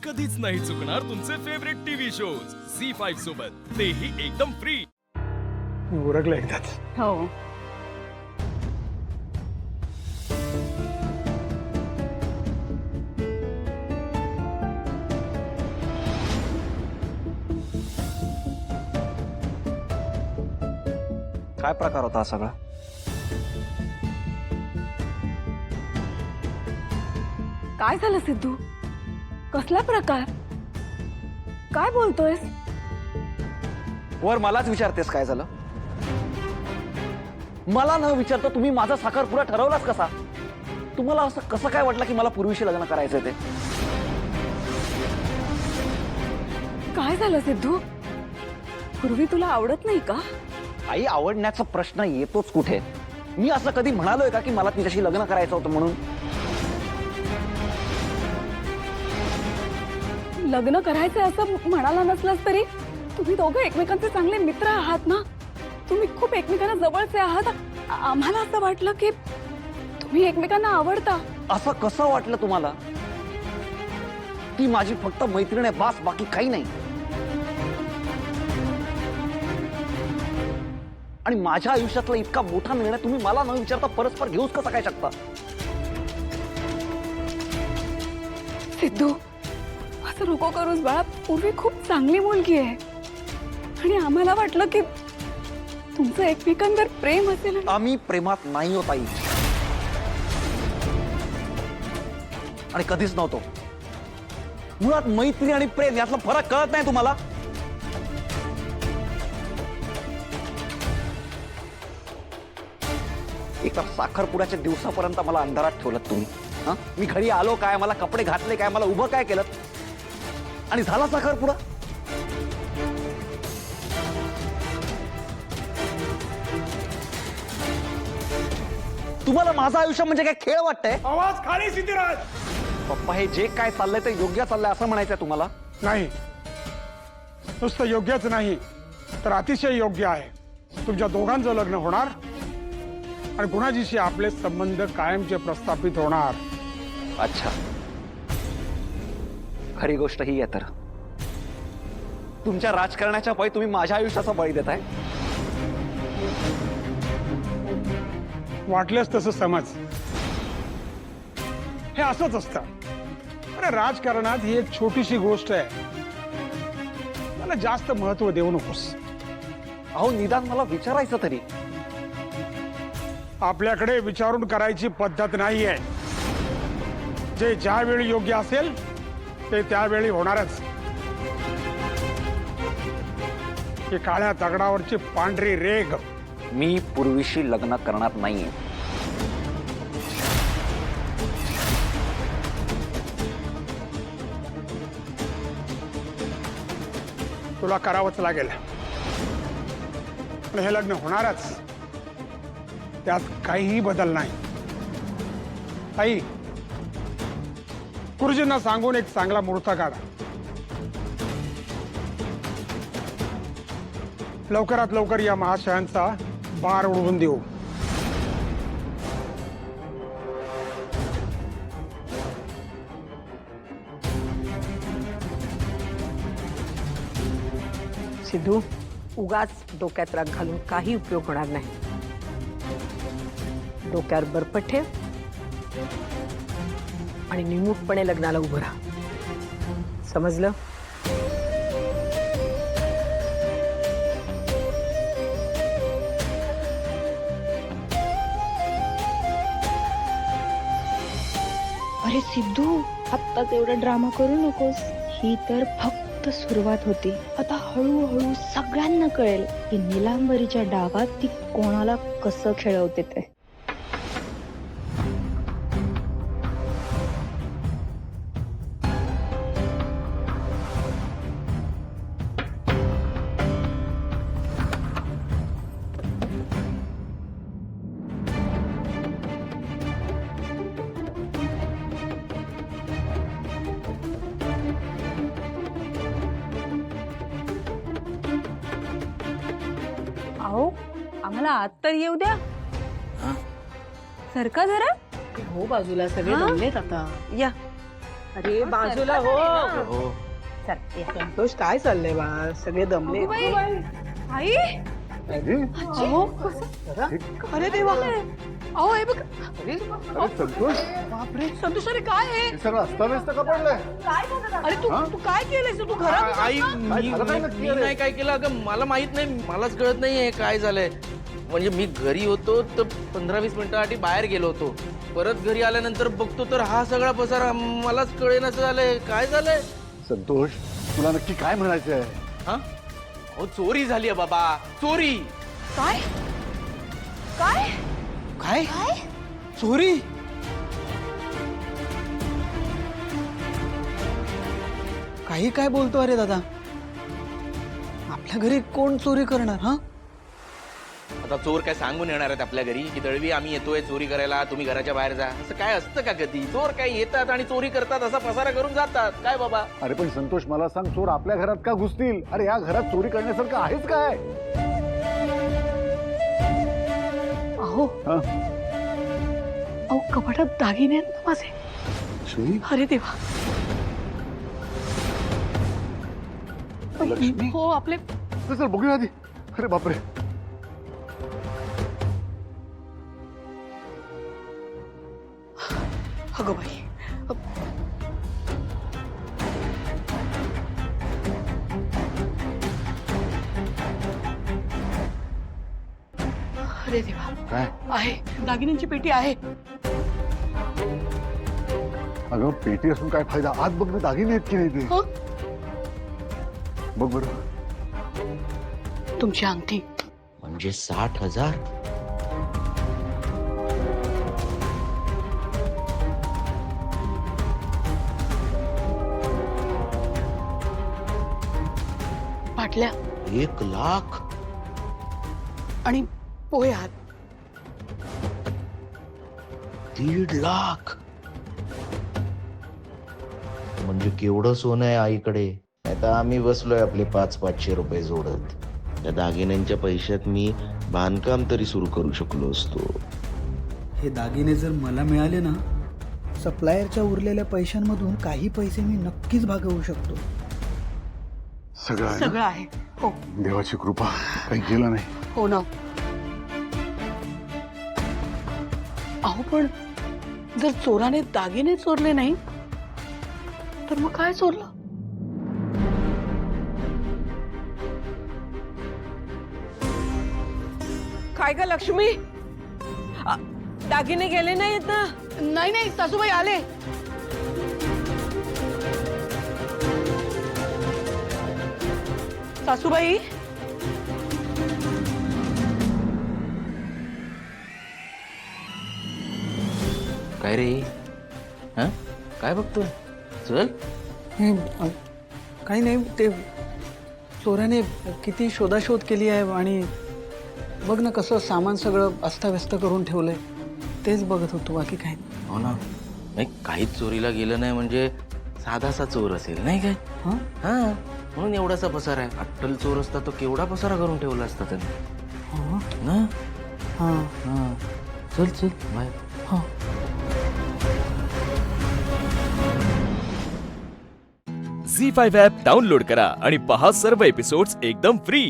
कधीच नाही चुकणार तुमचे फेवरेट टीव्ही शोज झी5 सोबत, तेही एकदम फ्री। उरकलं एकदाच। हो काय प्रकार होता हा सगळा? काय झालं सिद्धू? कसला प्रकार? काय बोलतोयस? वर मलाच विचारतेस काय झालं? मला न विचारता तुम्ही माझा साखरपुडा ठरवलाच कसा? तुम्हाला असं कसं काय वाटलं की मला पूर्वीशी लग्न करायचंय ते? काय झालं सिद्धू? पूर्वी तुला आवडत नाही का? आई, आवडण्याचा प्रश्न येतोच कुठे? मी असं कधी म्हणालोय का की मला तिच्याशी लग्न करायचं होतं म्हणून? लग्न करायचं असं म्हणाला नसलास तरी तुम्ही दोघं एकमेकांचे चांगले मित्र आहात ना? तुम्ही खूप एकमेकांना जवळचे आहात। आम्हाला असं वाटलं की तुम्ही एकमेकांना आवडता। असं कसं वाटलं तुम्हाला? ती माझी फक्त मैत्रीण आहे, बास, बाकी काही नाही। आणि माझ्या आयुष्यातला इतका मोठा निर्णय तुम्ही मला न विचारता परस्पर घेऊच कसा काय शकता? सिद्धू असं नको करूस बाळा, पूर्वी खूप चांगली मुलगी आहे आणि आम्हाला वाटलं की तुमचं एकमेकांवर प्रेम असेल। आम्ही प्रेमात नाही होत आई, आणि कधीच नव्हतो। मुळात मैत्री आणि प्रेम यातला फरक कळत नाही तुम्हाला? एका साखरपुड्याच्या दिवसापर्यंत मला अंधारात ठेवलं तुम्ही। मी घरी आलो काय, मला कपडे घातले काय, मला उभं काय केलं, आणि झाला साखरपुडा। तुम्हाला माझं आयुष्य म्हणजे काय खेळ वाटतंय? आवाज खाली सिद्धिराज। पप्पा, हे जे काय चाललंय ते योग्य चाललंय असं म्हणायचंय तुम्हाला? नाही, नुसतं योग्यच नाही तर अतिशय योग्य आहे। तुमच्या दोघांचं लग्न होणार आणि गुणाजीशी आपले संबंध कायमचे प्रस्थापित होणार। अच्छा, खरी गोष्ट ही आहे तर तुमच्या राजकारणाच्या पायी तुम्ही माझ्या आयुष्याचा बळी देताय? वाटलेस तसं समज, हे असंच असतं। अरे राजकारणात ही एक छोटीशी गोष्ट आहे, मला जास्त महत्व देऊ नकोस। अहो, निदान मला विचारायचं तरी। आपल्याकडे विचारून करायची पद्धत नाहीये। जे ज्यावेळी योग्य असेल ते त्यावेळी होणारच। ही काळ्या दगडावरची पांढरी रेघ। मी पूर्वीशी लग्न करणार नाहीये। तुला करावंच लागेल आणि हे लग्न होणारच, त्यात काहीही बदल नाही। आई, गुरुजींना सांगून एक चांगला मुहूर्त काढा। लवकरात लवकर या महाशयांचा बार उडवून देऊ। सिद्धू, उगाच डोक्यात राग घालून काही उपयोग होणार नाही। डोक्यावर बर्फ ठेव आणि निमूटपणे लग्नाला उभं राहा, समजलं? अरे सिद्धू, आत्ताच एवढा ड्रामा करू नकोस। ही तर फक्त सुरुवात होती। आता हळूहळू सगळ्यांना कळेल की नीलांबरीच्या डावात ती कोणाला कसं खेळवते ते। अहो आम्हाला आत तर येऊ द्या। सरका जरा। हो, बाजूला सगळे हा? जमलेत आता, या। अरे बाजूला हो. संतोष काय चाललंय बा सगळे दमले आई अहो, अरे देवा अहो हे बघ संतोष बापरे संतोष अरे काय आहे हे सगळं अस्ताव्यस्त का पडलंय? अरे तू काय केलंयस तू घरात आई झालं काय नक्की मी रे? नाही काय केलं अगं मला माहित नाही मलाच कळत नाहीये काय झालंय म्हणजे मी घरी होतो तर 15-20 मिनिटासाठी बाहेर गेलो होतो परत घरी आल्यानंतर बघतो तर हा सगळा पसारा मलाच कळेनासं झालंय काय झालंय संतोष तुला नक्की काय म्हणायचंय? हा अहो चोरी झाली आहे बाबा चोरी काय काय काय चोरी काही काय बोलतो अरे दादा आपल्या घरी कोण चोरी करणार हा आता चोर काय सांगून येणार आहेत आपल्या घरी की दळवी आम्ही येतोय चोरी करायला तुम्ही घराच्या बाहेर जा असं काय असतं का कधी चोर काय येतात आणि चोरी करतात असा पसारा करून जातात काय बाबा अरे पण संतोष मला सांग चोर आपल्या घरात का घुसतील? अरे या घरात चोरी करण्यासारखं आहेच काय? अहो हा? अहो कपाटात दागिने आहेत ना माझे लक्ष्मी अरे देवा लक्ष्मी हो आपले चल बघूया आधी. अरे बापरे अगं बाई अरे देवा काय? आहे दागिन्यांची पेटी आहे अगं पेटी असून काय फायदा? आत बघ ना दागिने आहेत की नाही ते. हं? बघ बरं. तुमची अंगठी म्हणजे 60,000 बाटल्या 1,00,000 आणि पोहे हात 1,50,000 म्हणजे केवढं सोनं आहे आईकडे आता आम्ही बसलोय आपले 500-500 रुपये जोडत त्या दागिन्यांच्या पैशात मी बांधकाम तरी सुरू करू शकलो असतो हे दागिने जर मला मिळाले ना सप्लायरच्या उरलेल्या पैशांमधून काही पैसे मी नक्कीच भागवू शकतो सगळं आहे ना? सगळं आहे हो देवाची कृपा काही गेलं नाही. हो ना अहो पण जर चोराने दागिने चोरले नाही तर मग काय चोरलं काय ग लक्ष्मी दागिने गेले नाहीत ना नाही नाही सासूबाई आले सासूबाई काय रे हा काय बघतोय चल काही नाही ते चोराने किती शोधाशोध केली आहे आणि बघ ना कसं सामान सगळं अस्ताव्यस्त करून ठेवलंय तेच बघत होतो बाकी काही नाही. हो ना नाही काहीच चोरीला गेलं नाही म्हणजे साधासा चोर असेल नाही काय हं? हा म्हणून एवढासा पसारा आहे अट्टल चोर असता तो केवढा पसारा करून ठेवला असता त्याने हं? ना हां हा चल चल बाय हां झी 5 ॲप डाउनलोड करा आणि पहा सर्व एपिसोड्स एकदम फ्री.